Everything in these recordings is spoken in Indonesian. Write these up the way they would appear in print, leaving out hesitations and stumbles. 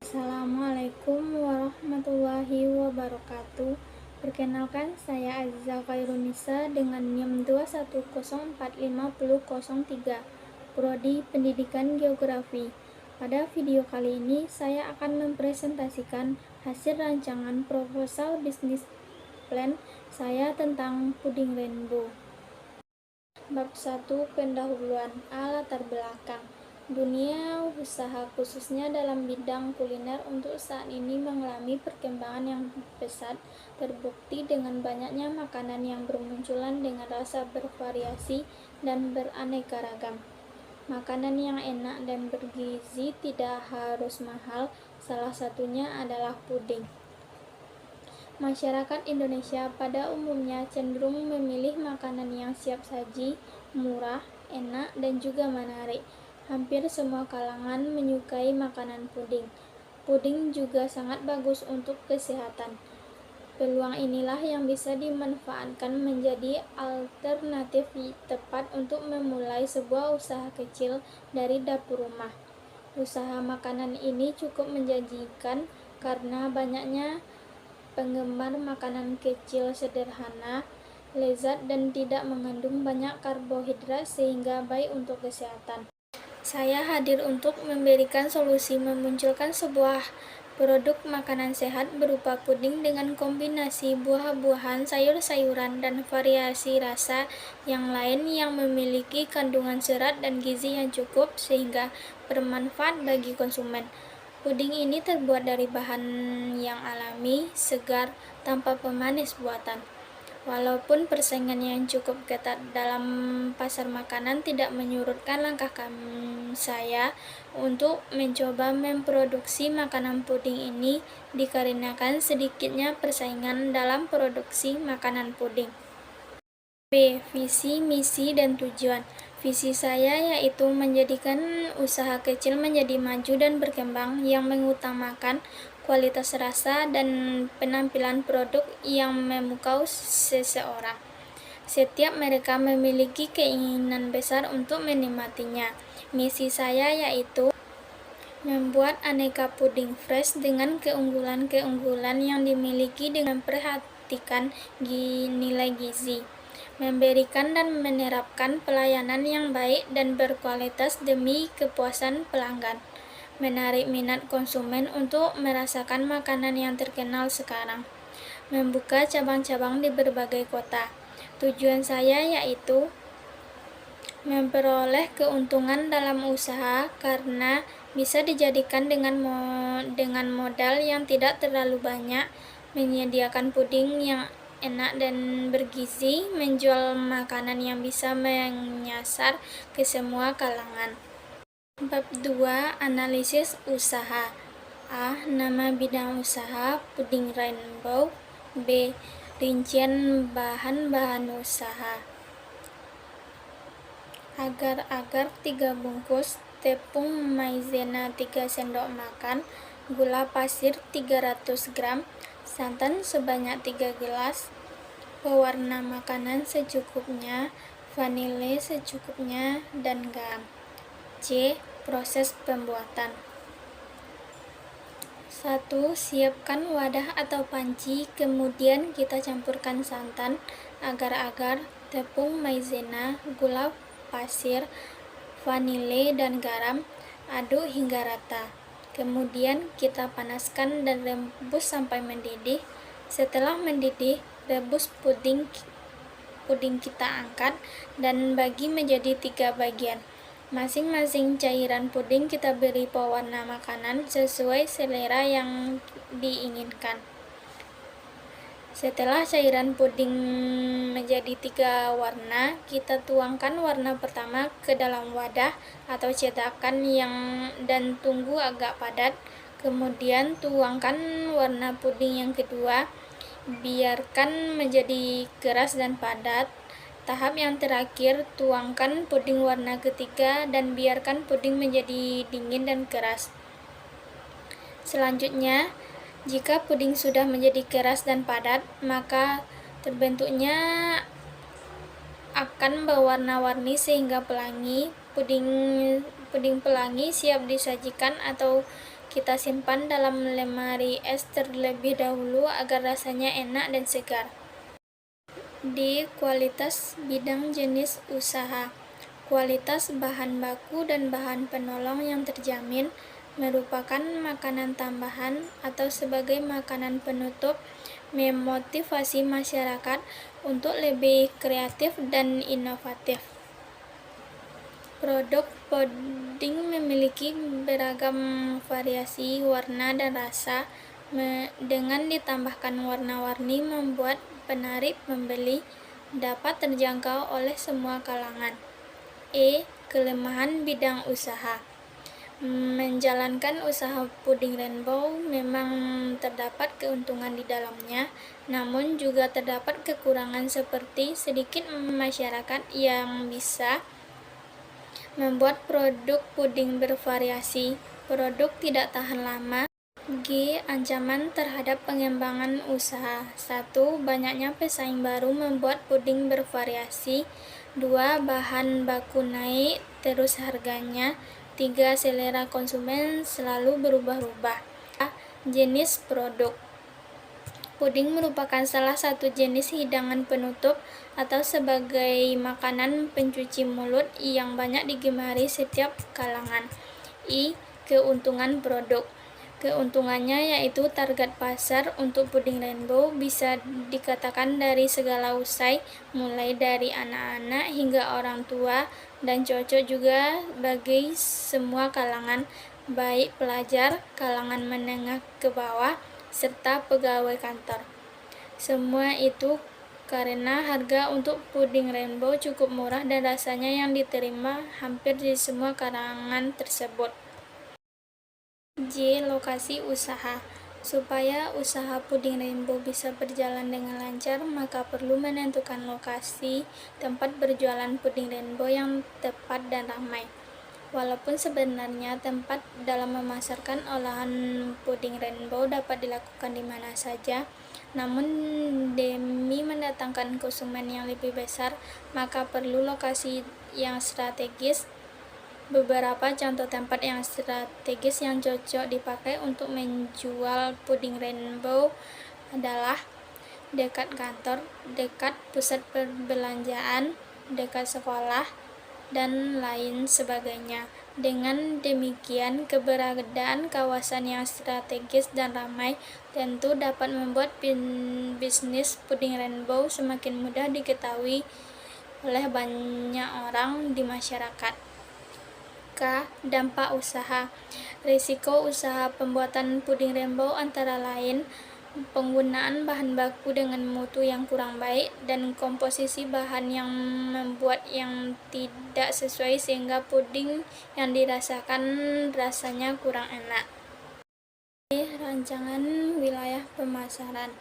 Assalamualaikum warahmatullahi wabarakatuh. Perkenalkan, saya Aziza Khairunisa dengan NIM 2104503, Prodi Pendidikan Geografi. Pada video kali ini, saya akan mempresentasikan hasil rancangan proposal bisnis plan saya tentang puding rainbow. Bab 1. Pendahuluan. Latar belakang. Dunia usaha khususnya dalam bidang kuliner untuk saat ini mengalami perkembangan yang pesat, terbukti dengan banyaknya makanan yang bermunculan dengan rasa bervariasi dan beraneka ragam. Makanan yang enak dan bergizi tidak harus mahal, salah satunya adalah puding. Masyarakat Indonesia pada umumnya cenderung memilih makanan yang siap saji, murah, enak, dan juga menarik. Hampir semua kalangan menyukai makanan puding. Puding juga sangat bagus untuk kesehatan. Peluang inilah yang bisa dimanfaatkan menjadi alternatif tepat untuk memulai sebuah usaha kecil dari dapur rumah. Usaha makanan ini cukup menjanjikan karena banyaknya penggemar makanan kecil sederhana, lezat, dan tidak mengandung banyak karbohidrat sehingga baik untuk kesehatan. Saya hadir untuk memberikan solusi memunculkan sebuah produk makanan sehat berupa puding dengan kombinasi buah-buahan, sayur-sayuran, dan variasi rasa yang lain yang memiliki kandungan serat dan gizi yang cukup sehingga bermanfaat bagi konsumen. Puding ini terbuat dari bahan yang alami, segar, tanpa pemanis buatan. Walaupun persaingan yang cukup ketat dalam pasar makanan tidak menyurutkan langkah saya untuk mencoba memproduksi makanan puding ini dikarenakan sedikitnya persaingan dalam produksi makanan puding. B. Visi, misi, dan tujuan. Visi saya yaitu menjadikan usaha kecil menjadi maju dan berkembang yang mengutamakan kualitas rasa dan penampilan produk yang memukau seseorang. Setiap mereka memiliki keinginan besar untuk menikmatinya. Misi saya yaitu membuat aneka puding fresh dengan keunggulan-keunggulan yang dimiliki dengan memperhatikan nilai gizi, memberikan dan menerapkan pelayanan yang baik dan berkualitas demi kepuasan pelanggan, menarik minat konsumen untuk merasakan makanan yang terkenal sekarang, membuka cabang-cabang di berbagai kota. Tujuan saya yaitu memperoleh keuntungan dalam usaha karena bisa dijadikan dengan modal yang tidak terlalu banyak, menyediakan puding yang enak dan bergizi, menjual makanan yang bisa menyasar ke semua kalangan. Bab 2. Analisis usaha. A. Nama bidang usaha puding rainbow. B. Rincian bahan-bahan usaha. Agar-agar 3 bungkus, tepung maizena 3 sendok makan, gula pasir 300 gram, santan sebanyak 3 gelas, pewarna makanan secukupnya, vanile secukupnya, dan garam. C. Proses pembuatan. 1. Siapkan wadah atau panci, kemudian kita campurkan santan, agar-agar, tepung maizena, gula pasir, vanile, dan garam. Aduk hingga rata. Kemudian kita panaskan dan rebus sampai mendidih. Setelah mendidih, rebus puding kita angkat dan bagi menjadi 3 bagian. Masing-masing cairan puding kita beri pewarna makanan sesuai selera yang diinginkan. Setelah cairan puding menjadi 3 warna, kita tuangkan warna pertama ke dalam wadah atau cetakan dan tunggu agak padat. Kemudian tuangkan warna puding yang kedua, biarkan menjadi keras dan padat. Tahap yang terakhir, tuangkan puding warna ketiga dan biarkan puding menjadi dingin dan keras. Selanjutnya, jika puding sudah menjadi keras dan padat, maka terbentuknya akan berwarna-warni sehingga pelangi. Puding pelangi siap disajikan atau kita simpan dalam lemari es terlebih dahulu agar rasanya enak dan segar. D. Kualitas bidang jenis usaha. Kualitas bahan baku dan bahan penolong yang terjamin merupakan makanan tambahan atau sebagai makanan penutup memotivasi masyarakat untuk lebih kreatif dan inovatif. Produk puding memiliki beragam variasi warna dan rasa, dengan ditambahkan warna-warni membuat penarik pembeli, dapat terjangkau oleh semua kalangan. E. Kelemahan bidang usaha. Menjalankan usaha puding rainbow memang terdapat keuntungan di dalamnya, namun juga terdapat kekurangan seperti sedikit masyarakat yang bisa membuat produk puding bervariasi, produk tidak tahan lama. G. Ancaman terhadap pengembangan usaha. 1. Banyaknya pesaing baru membuat puding bervariasi. 2. Bahan baku naik terus harganya. 3. Selera konsumen selalu berubah-ubah. Jenis produk. Puding merupakan salah satu jenis hidangan penutup atau sebagai makanan pencuci mulut yang banyak digemari setiap kalangan. I. Keuntungan produk. Keuntungannya yaitu target pasar untuk puding rainbow bisa dikatakan dari segala usai, mulai dari anak-anak hingga orang tua, dan cocok juga bagi semua kalangan, baik pelajar, kalangan menengah ke bawah, serta pegawai kantor. Semua itu karena harga untuk puding rainbow cukup murah dan rasanya yang diterima hampir di semua kalangan tersebut. J. Lokasi usaha. Supaya usaha puding rainbow bisa berjalan dengan lancar, maka perlu menentukan lokasi tempat berjualan puding rainbow yang tepat dan ramai. Walaupun sebenarnya tempat dalam memasarkan olahan puding rainbow dapat dilakukan di mana saja, namun demi mendatangkan konsumen yang lebih besar, maka perlu lokasi yang strategis. Beberapa contoh tempat yang strategis yang cocok dipakai untuk menjual puding rainbow adalah dekat kantor, dekat pusat perbelanjaan, dekat sekolah, dan lain sebagainya. Dengan demikian, keberadaan kawasan yang strategis dan ramai tentu dapat membuat bisnis puding rainbow semakin mudah diketahui oleh banyak orang di masyarakat. K. Dampak usaha. Risiko usaha pembuatan puding rainbow antara lain penggunaan bahan baku dengan mutu yang kurang baik dan komposisi bahan yang membuat yang tidak sesuai sehingga puding yang dirasakan rasanya kurang enak. Rancangan wilayah pemasaran.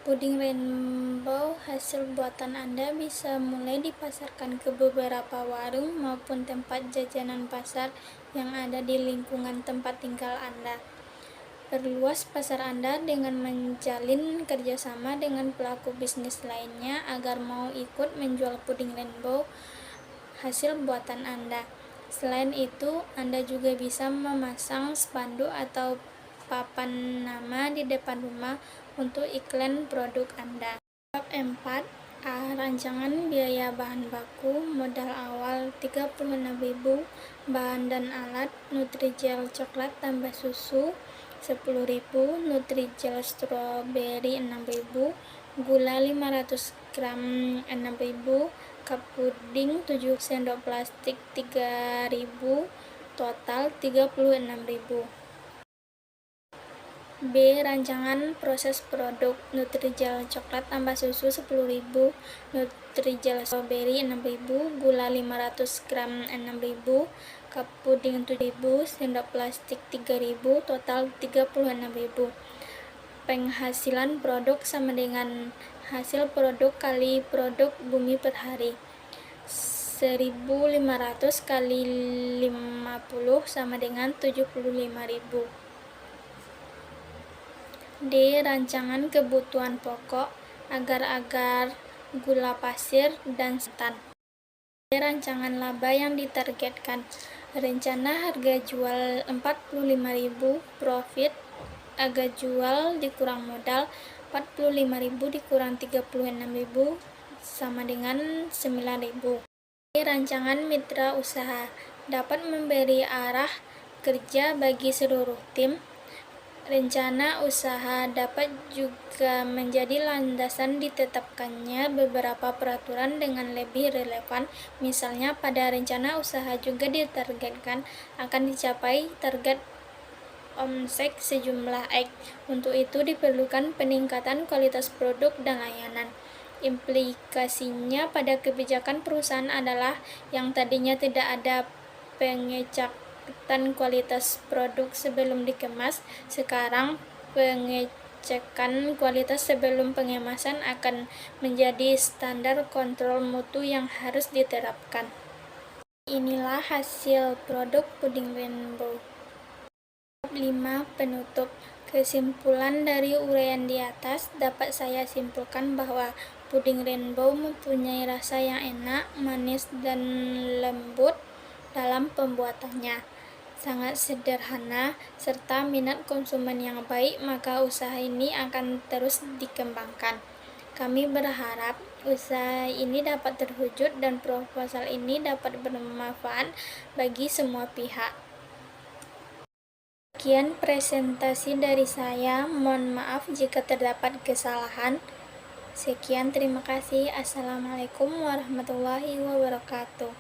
Puding rainbow hasil buatan Anda bisa mulai dipasarkan ke beberapa warung maupun tempat jajanan pasar yang ada di lingkungan tempat tinggal Anda. Perluas pasar Anda dengan menjalin kerjasama dengan pelaku bisnis lainnya agar mau ikut menjual puding rainbow hasil buatan Anda. Selain itu, Anda juga bisa memasang spanduk atau papan nama di depan rumah untuk iklan produk Anda. Bab 4. A. Rancangan biaya bahan baku. Modal awal 36.000. Bahan dan alat: Nutrijel coklat tambah susu 10.000, Nutrijel stroberi 6.000, gula 500 gram 6.000, cup puding 7 sendok plastik 3.000, total 36.000. B. Rancangan proses produk: Nutrijel coklat tambah susu 10.000, Nutrijel stroberi 6.000, gula 500 gram 6.000, cup puding 7.000, sendok plastik 3.000, total 36.000. Penghasilan produk sama dengan hasil produk kali produk bumi per hari. 1.500 kali 50 sama dengan 75.000. D. Rancangan kebutuhan pokok: agar-agar, gula pasir, dan santan. D. Rancangan laba yang ditargetkan: Rencana harga jual 45.000, profit harga jual dikurang modal 45.000 dikurang 36.000 sama dengan 9.000. Rancangan mitra usaha dapat memberi arah kerja bagi seluruh tim. Rencana usaha dapat juga menjadi landasan ditetapkannya beberapa peraturan dengan lebih relevan. Misalnya, pada rencana usaha juga ditargetkan akan dicapai target omset sejumlah X. Untuk itu diperlukan peningkatan kualitas produk dan layanan. Implikasinya pada kebijakan perusahaan adalah yang tadinya tidak ada pengecekan kualitas produk sebelum dikemas, sekarang pengecekan kualitas sebelum pengemasan akan menjadi standar kontrol mutu yang harus diterapkan. Inilah hasil produk puding rainbow. 5. Penutup. Kesimpulan dari uraian di atas, dapat saya simpulkan bahwa puding rainbow mempunyai rasa yang enak, manis, dan lembut dalam pembuatannya. Sangat sederhana, serta minat konsumen yang baik, maka usaha ini akan terus dikembangkan. Kami berharap usaha ini dapat terwujud dan proposal ini dapat bermanfaat bagi semua pihak. Sekian presentasi dari saya, mohon maaf jika terdapat kesalahan. Sekian, terima kasih. Assalamualaikum warahmatullahi wabarakatuh.